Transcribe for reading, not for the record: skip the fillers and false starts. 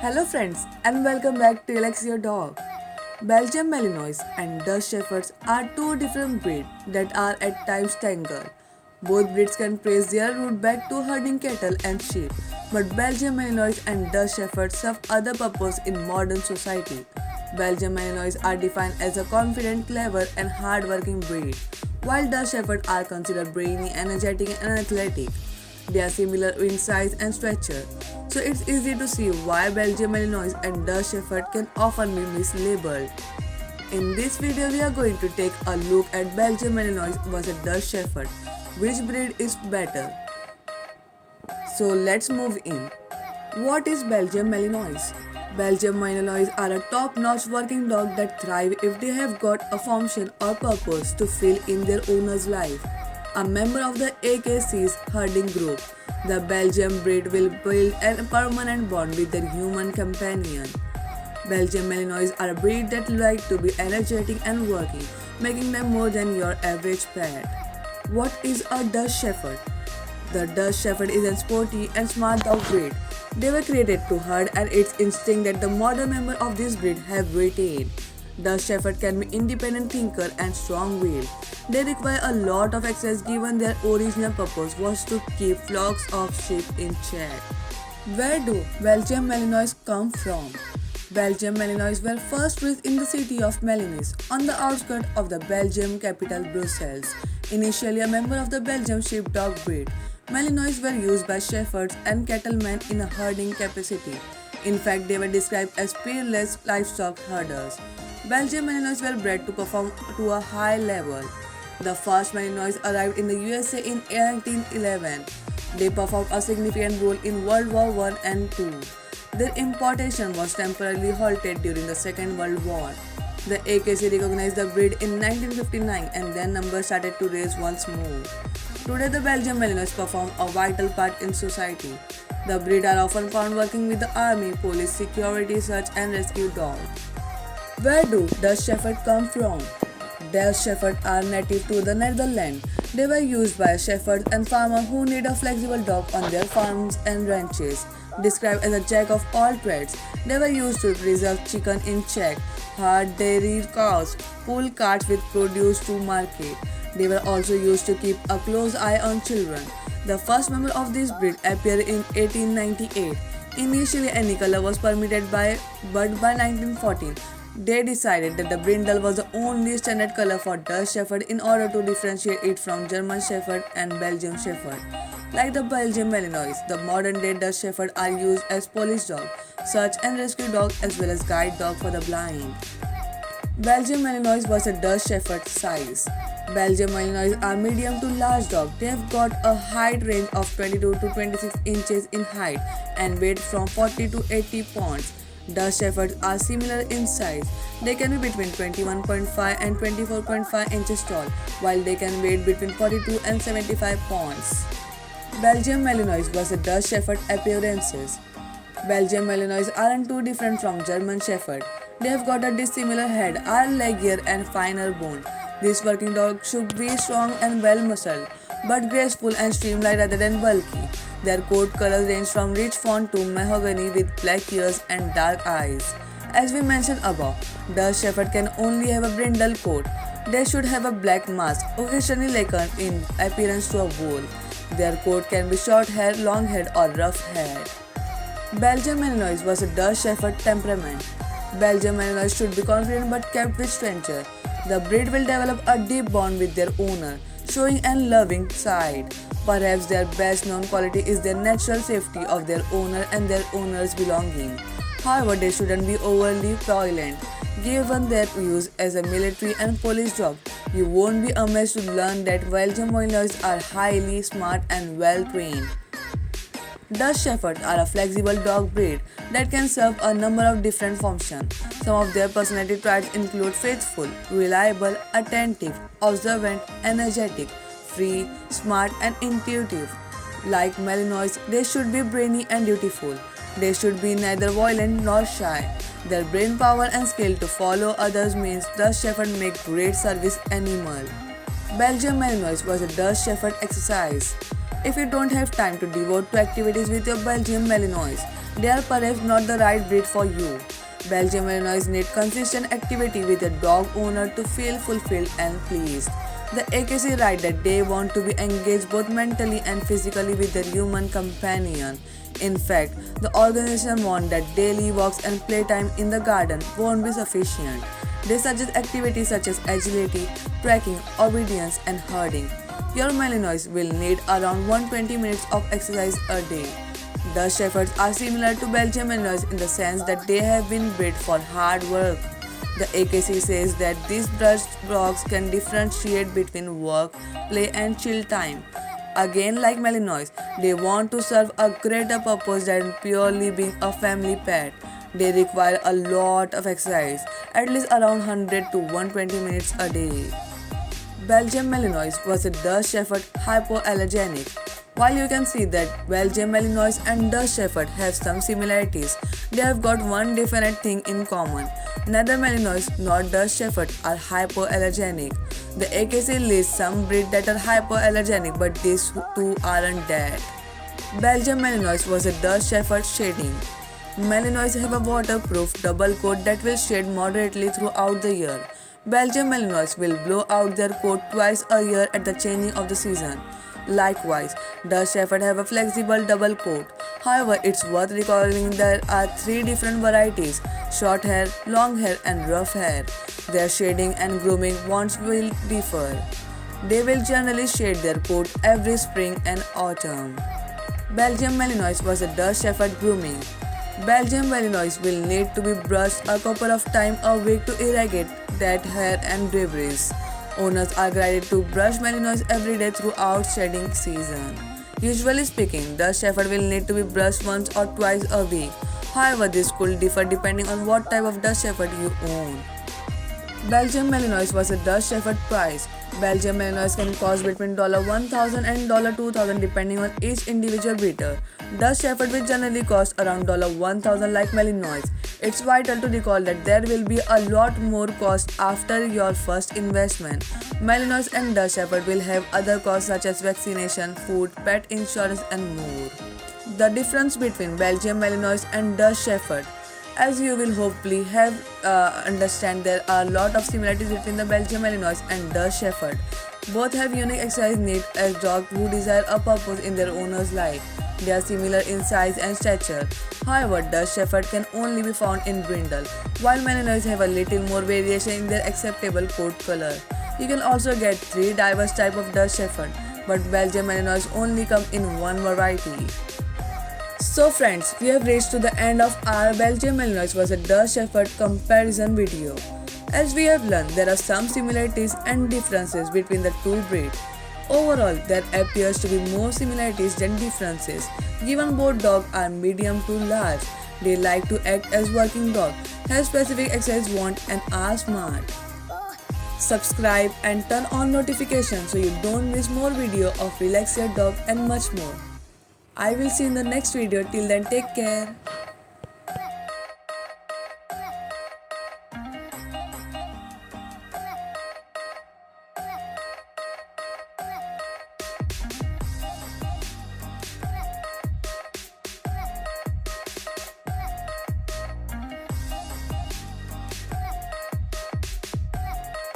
Hello friends and welcome back to Relax Your Dog. Belgian Malinois and Dutch Shepherds are two different breeds that are at times tangled. Both breeds can trace their root back to herding cattle and sheep, but Belgian Malinois and Dutch Shepherds serve other purposes in modern society. Belgian Malinois are defined as a confident, clever, and hard-working breed, while Dutch Shepherds are considered brainy, energetic, and athletic. They are similar in size and stature, so it's easy to see why Belgian Malinois and Dutch Shepherd can often be mislabeled. In this video, we are going to take a look at Belgian Malinois versus Dutch Shepherd. Which breed is better? So let's move in. What is Belgian Malinois? Belgian Malinois are a top-notch working dog that thrive if they have got a function or purpose to fill in their owner's life. A member of the AKC's herding group, the Belgian breed will build a permanent bond with their human companion. Belgian Malinois are a breed that like to be energetic and working, making them more than your average pet. What is a Dutch Shepherd? The Dutch Shepherd is a sporty and smart dog breed. They were created to herd, and it's instinct that the modern members of this breed have retained. Dutch Shepherd can be independent thinker and strong-willed. They require a lot of exercise given their original purpose was to keep flocks of sheep in check. Where do Belgian Malinois come from? Belgian Malinois were first raised in the city of Malines, on the outskirts of the Belgian capital Brussels. Initially a member of the Belgian sheepdog breed, Malinois were used by shepherds and cattlemen in a herding capacity. In fact, they were described as peerless livestock herders. Belgian Malinois were bred to perform to a high level. The first Malinois arrived in the USA in 1911. They performed a significant role in World War I and II. Their importation was temporarily halted during the Second World War. The AKC recognized the breed in 1959 and then numbers started to rise once more. Today the Belgian Malinois perform a vital part in society. The breed are often found working with the army, police, security, search and rescue dogs. Where do Dutch Shepherd come from? Dutch Shepherds are native to the Netherlands. They were used by shepherds and farmers who need a flexible dog on their farms and ranches. Described as a jack of all trades, they were used to preserve chicken in check, herd dairy cows, pull carts with produce to market. They were also used to keep a close eye on children. The first member of this breed appeared in 1898. Initially, any color was permitted but by 1914, they decided that the brindle was the only standard color for Dutch Shepherd in order to differentiate it from German Shepherd and Belgian Shepherd. Like the Belgian Malinois, the modern-day Dutch Shepherd are used as police dog, search and rescue dog as well as guide dog for the blind. Belgian Malinois was a Dutch Shepherd size. Belgian Malinois are medium to large dog. They have got a height range of 22 to 26 inches in height and weight from 40 to 80 pounds. Dutch Shepherds are similar in size. They can be between 21.5 and 24.5 inches tall, while they can weigh between 42 and 75 pounds. Belgian Malinois was a Dutch Shepherd appearances. Belgian Malinois aren't too different from German Shepherd. They have got a dissimilar head, are leggier and finer bone. This working dog should be strong and well muscled, but graceful and streamlined rather than bulky. Their coat colors range from rich fawn to mahogany with black ears and dark eyes. As we mentioned above, Dutch Shepherd can only have a brindle coat. They should have a black mask, occasionally likened in appearance to a wolf. Their coat can be short hair, long hair or rough hair. Belgian Malinois was a Dutch Shepherd temperament. Belgian Malinois should be confident but kept with strength. The breed will develop a deep bond with their owner, showing and loving side. Perhaps their best known quality is their natural safety of their owner and their owner's belonging. However, they shouldn't be overly violent. Given their use as a military and police dog, you won't be amazed to learn that Belgian Malinois are highly smart and well trained. Dutch Shepherds are a flexible dog breed that can serve a number of different functions. Some of their personality traits include faithful, reliable, attentive, observant, energetic, free, smart, and intuitive. Like Malinois, they should be brainy and dutiful. They should be neither violent nor shy. Their brain power and skill to follow others means Dutch Shepherd make great service animal. Belgian Malinois was a Dutch Shepherd exercise. If you don't have time to devote to activities with your Belgian Malinois, They are perhaps not the right breed for you. Belgian Malinois need consistent activity with a dog owner to feel fulfilled and pleased. The AKC write that they want to be engaged both mentally and physically with their human companion. In fact, the organization warned that daily walks and playtime in the garden won't be sufficient. They suggest activities such as agility, tracking, obedience, and herding. Your Malinois will need around 120 minutes of exercise a day. Dutch Shepherds are similar to Belgian Malinois in the sense that they have been bred for hard work. The AKC says that these Dutch dogs can differentiate between work, play, and chill time. Again, like Malinois, they want to serve a greater purpose than purely being a family pet. They require a lot of exercise, at least around 100 to 120 minutes a day. Belgian Malinois was a Dutch Shepherd hypoallergenic. While you can see that Belgian Malinois and Dutch Shepherd have some similarities, they have got one definite thing in common. Neither Malinois nor Dutch Shepherd are hypoallergenic. The AKC lists some breeds that are hypoallergenic, but these two aren't that. Belgian Malinois was a Dutch Shepherd shading. Malinois have a waterproof double coat that will shade moderately throughout the year. Belgian Malinois will blow out their coat twice a year at the changing of the season. Likewise, Dutch Shepherd have a flexible double coat. However, it's worth recalling there are three different varieties: short hair, long hair, and rough hair. Their shading and grooming wants will differ. They will generally shade their coat every spring and autumn. Belgian Malinois was a Dutch Shepherd grooming. Belgian Malinois will need to be brushed a couple of times a week to irrigate that hair and debris. Owners are guided to brush Malinois every day throughout shedding season. Usually speaking, Dutch Shepherd will need to be brushed once or twice a week. However, this could differ depending on what type of Dutch Shepherd you own. Belgian Malinois was a Dutch Shepherd price. Belgian Malinois can cost between $1,000 and $2,000 depending on each individual breeder. Dutch Shepherd will generally cost around $1,000 like Malinois. It's vital to recall that there will be a lot more cost after your first investment. Malinois and Dutch Shepherd will have other costs such as vaccination, food, pet insurance, and more. The difference between Belgian Malinois and Dutch Shepherd. As you will hopefully have understand, there are a lot of similarities between the Belgian Malinois and Dutch Shepherd. Both have unique exercise needs as dogs who desire a purpose in their owner's life. They are similar in size and stature. However, Dutch Shepherd can only be found in brindle, while Malinois have a little more variation in their acceptable coat color. You can also get three diverse types of Dutch Shepherd, but Belgian Malinois only come in one variety. So friends, we have reached to the end of our Belgian Malinois was a Dutch Shepherd comparison video. As we have learned, there are some similarities and differences between the two breeds. Overall, there appears to be more similarities than differences, given both dogs are medium to large. They like to act as working dogs, have specific exercise wants, and are smart. Subscribe and turn on notifications so you don't miss more video of Relax Your Dog and much more. I will see you in the next video. Till then, take care.